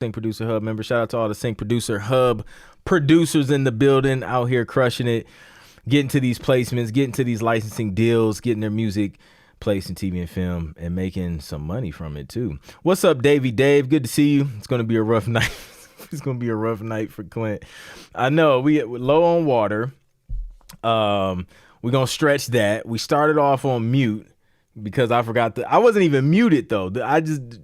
Sync Producer Hub member. Shout out to all the Sync Producer Hub producers in the building out here crushing it, getting to these placements, getting to these licensing deals, getting their music placed in TV and film, and making some money from it too. What's up, Davey Dave? Good to see you. It's going to be a rough night. It's going to be a rough night for Clint. I know we're low on water. We're going to stretch that. We started off on mute because I forgot I wasn't even muted though.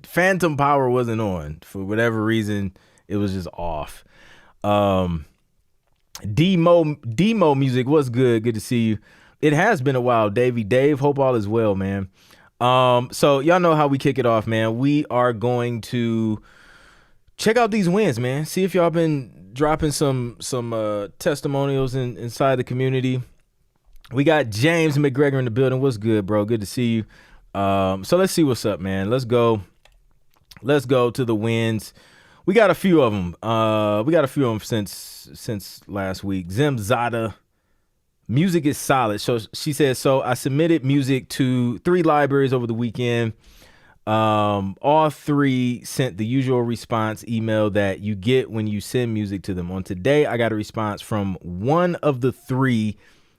Phantom power wasn't on for whatever reason. It was just off. Demo music, what's good? Good to see you. It has been a while, Davey Dave. Hope all is well, man. So y'all know how we kick it off, man. We are going to check out these wins, man. See if y'all been dropping some testimonials inside the community. We got James McGregor in the building. What's good, bro? Good to see you. So let's see what's up, man. Let's go to the wins. We got a few of them. Since last week. Zimzada, music is solid. So she says, so I submitted music to 3 libraries over the weekend. All 3 sent the usual response email that you get when you send music to them. On today, I got a response from one of the 3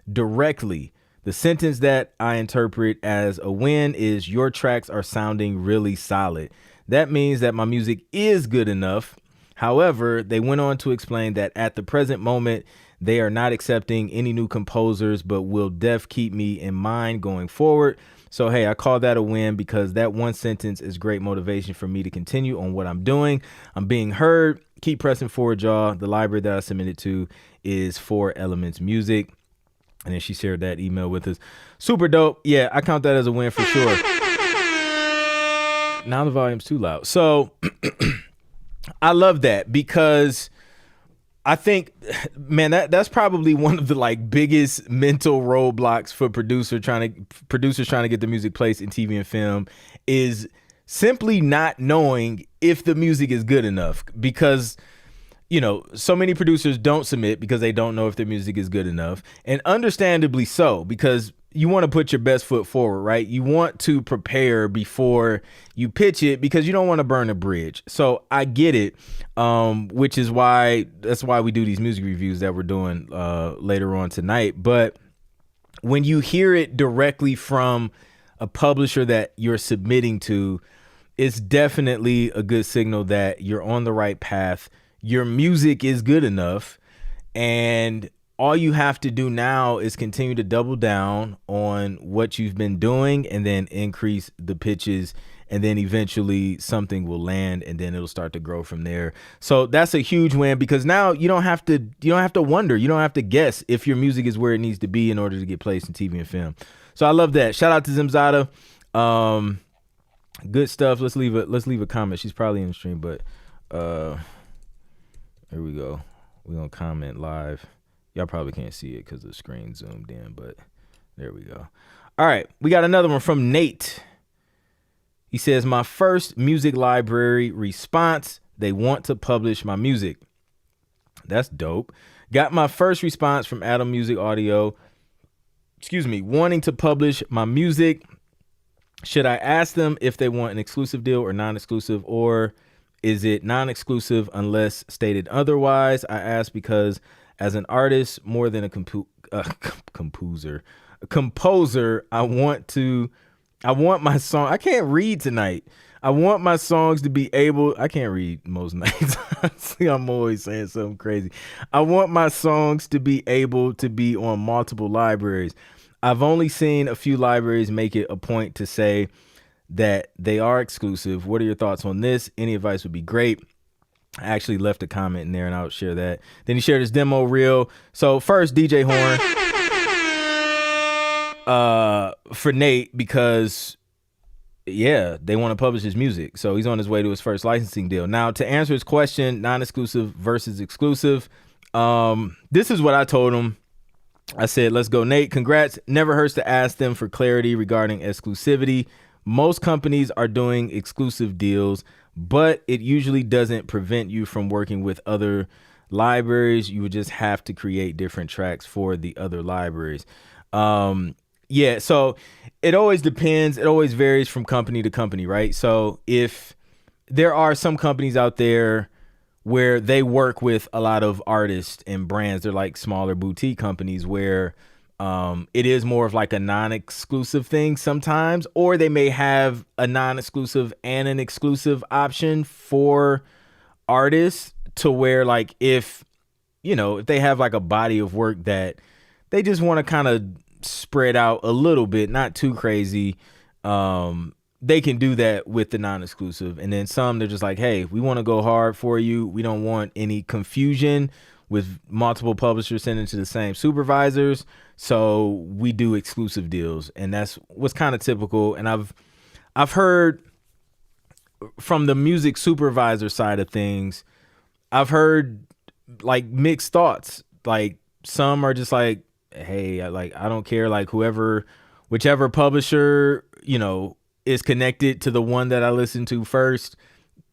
directly. The sentence that I interpret as a win is, your tracks are sounding really solid. That means that my music is good enough. However, they went on to explain that at the present moment, they are not accepting any new composers, but will keep me in mind going forward. So, hey, I call that a win because that one sentence is great motivation for me to continue on what I'm doing. I'm being heard. Keep pressing forward, y'all. The library that I submitted to is 4 Elements Music. And then she shared that email with us. Super dope. Yeah, I count that as a win for sure. Now the volume's too loud. So I love that because I think, man, that's probably one of the biggest mental roadblocks for producers trying to get the music placed in TV and film is simply not knowing if the music is good enough, because so many producers don't submit because they don't know if their music is good enough, and understandably so, because you want to put your best foot forward, right? You want to prepare before you pitch it because you don't want to burn a bridge. So I get it, which is that's why we do these music reviews that we're doing later on tonight. But when you hear it directly from a publisher that you're submitting to, it's definitely a good signal that you're on the right path. Your music is good enough, and all you have to do now is continue to double down on what you've been doing and then increase the pitches, and then eventually something will land and then it'll start to grow from there. So that's a huge win because now you don't have to wonder, you don't have to guess if your music is where it needs to be in order to get placed in TV and film. So I love that. Shout out to Zimzada. Good stuff. Let's leave a comment. She's probably in the stream, but here we go. We're going to comment live. Y'all probably can't see it because the screen zoomed in, but there we go. All right. We got another one from Nate. He says, my first music library response, they want to publish my music. That's dope. Got my first response from Adam Music Audio, wanting to publish my music. Should I ask them if they want an exclusive deal or non-exclusive, or is it non-exclusive unless stated otherwise? I ask because as an artist, more than a composer, I want my song. I can't read tonight. I want my songs to be able, I can't read most nights. I'm always saying something crazy. I want my songs to be able to be on multiple libraries. I've only seen a few libraries make it a point to say that they are exclusive. What are your thoughts on this? Any advice would be great. I actually left a comment in there and I'll share that. Then he shared his demo reel. So first, DJ Horn for Nate, because they want to publish his music. So he's on his way to his first licensing deal. Now, to answer his question, non-exclusive versus exclusive, this is what I told him. I said, let's go, Nate. Congrats. Never hurts to ask them for clarity regarding exclusivity. Most companies are doing exclusive deals, but it usually doesn't prevent you from working with other libraries. You would just have to create different tracks for the other libraries. So it always depends. It always varies from company to company, right? So if there are some companies out there where they work with a lot of artists and brands. They're like smaller boutique companies where it is more of like a non-exclusive thing sometimes, or they may have a non-exclusive and an exclusive option for artists, to where like if they have like a body of work that they just want to kind of spread out a little bit, not too crazy, they can do that with the non-exclusive. And then some, they're just like, hey, we want to go hard for you. We don't want any confusion with multiple publishers sending to the same supervisors. So we do exclusive deals. And that's what's kind of typical. And I've heard from the music supervisor side of things, I've heard like mixed thoughts. Like some are just like, hey, I don't care, like whichever publisher, is connected to the one that I listen to first,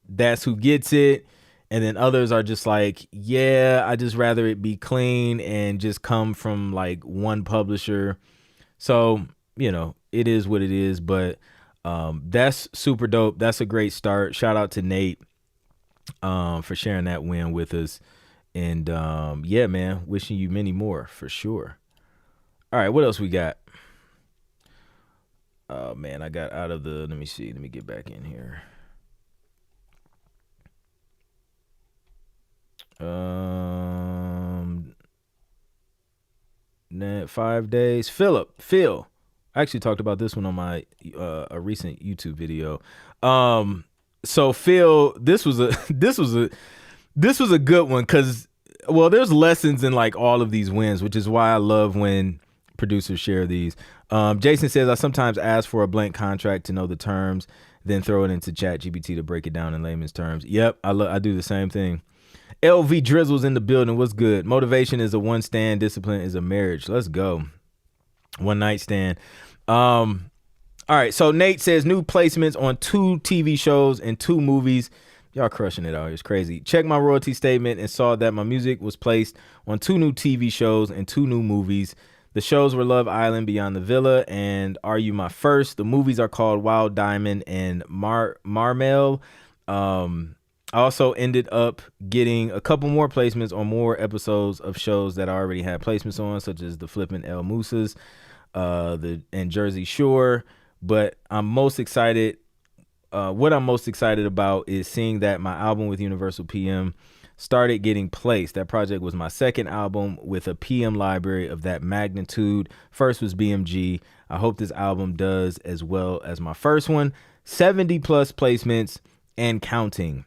that's who gets it. And then others are just like, yeah, I just rather it be clean and just come from like one publisher. So, it is what it is, but that's super dope. That's a great start. Shout out to Nate for sharing that win with us. And yeah, man, wishing you many more for sure. All right, what else we got? Oh man, I got out of let me see. Let me get back in here. 5 days. Phil. I actually talked about this one on my a recent YouTube video. So Phil, this was a good one because, well, there's lessons in like all of these wins, which is why I love when producers share these. Jason says, I sometimes ask for a blank contract to know the terms, then throw it into ChatGPT to break it down in layman's terms. Yep, I do the same thing. LV Drizzle's in the building. What's good? Motivation is a one stand. Discipline is a marriage. Let's go. One night stand. All right. So Nate says new placements on 2 TV shows and 2 movies. Y'all crushing it out here. It's crazy. Check my royalty statement and saw that my music was placed on 2 new TV shows and 2 new movies. The shows were Love Island, Beyond the Villa, and Are You My First? The movies are called Wild Diamond and Marmel. I also ended up getting a couple more placements on more episodes of shows that I already had placements on, such as The Flippin' El Mousas, and Jersey Shore. But I'm most excited. What I'm most excited about is seeing that my album with Universal PM started getting placed. That project was my second album with a PM library of that magnitude. First was BMG. I hope this album does as well as my first one. 70 plus placements and counting.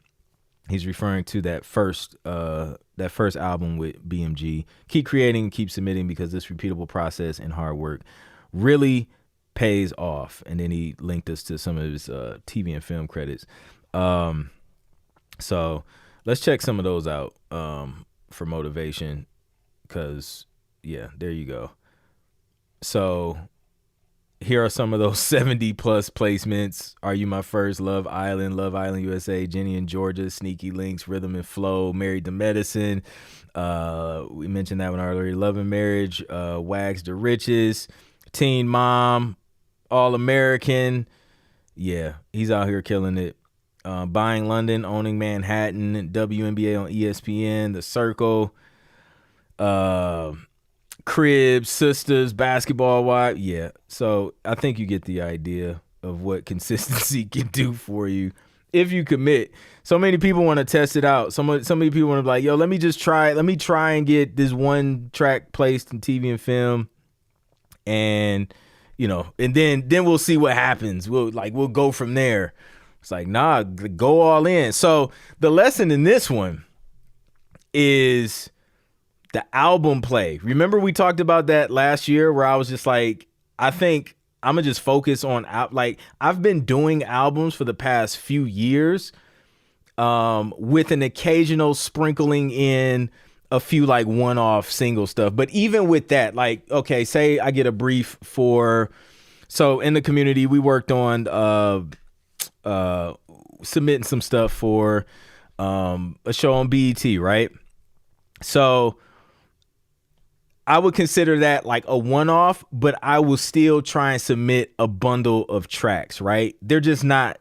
He's referring to that first album with BMG. Keep creating, keep submitting, because this repeatable process and hard work really pays off. And then he linked us to some of his TV and film credits. So let's check some of those out for motivation, because, yeah, there you go. So here are some of those 70 plus placements. Are You My First? Love Island USA, Jenny and Georgia, Sneaky Links, Rhythm and Flow, Married to Medicine. We mentioned that one earlier. Love and Marriage, Wags to Riches, Teen Mom, All American. Yeah, he's out here killing it. Buying London, Owning Manhattan, WNBA on ESPN, The Circle, Cribs, Sisters, Basketball Wife. Yeah, so I think you get the idea of what consistency can do for you if you commit. So many people want to test it out. So many people want to be like, yo, let me try and get this one track placed in TV and film, and and then we'll see what happens. We'll go from there. It's like, nah, go all in. So the lesson in this one is the album play. Remember we talked about that last year where I was just like, I think I'm gonna just focus on I've been doing albums for the past few years with an occasional sprinkling in a few like one-off single stuff. But even with that, like, okay, say I get a brief so in the community, we worked on submitting some stuff for a show on BET, right? So I would consider that like a one-off, but I will still try and submit a bundle of tracks, right? They're just not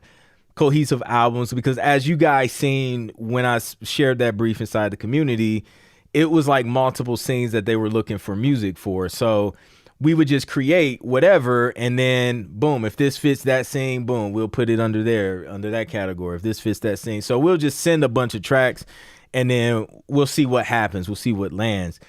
cohesive albums, because as you guys seen when I shared that brief inside the community, it was like multiple scenes that they were looking for music for. So we would just create whatever, and then boom, if this fits that scene, boom, we'll put it under there, under that category. If this fits that scene. So we'll just send a bunch of tracks, and then we'll see what happens. We'll see what lands.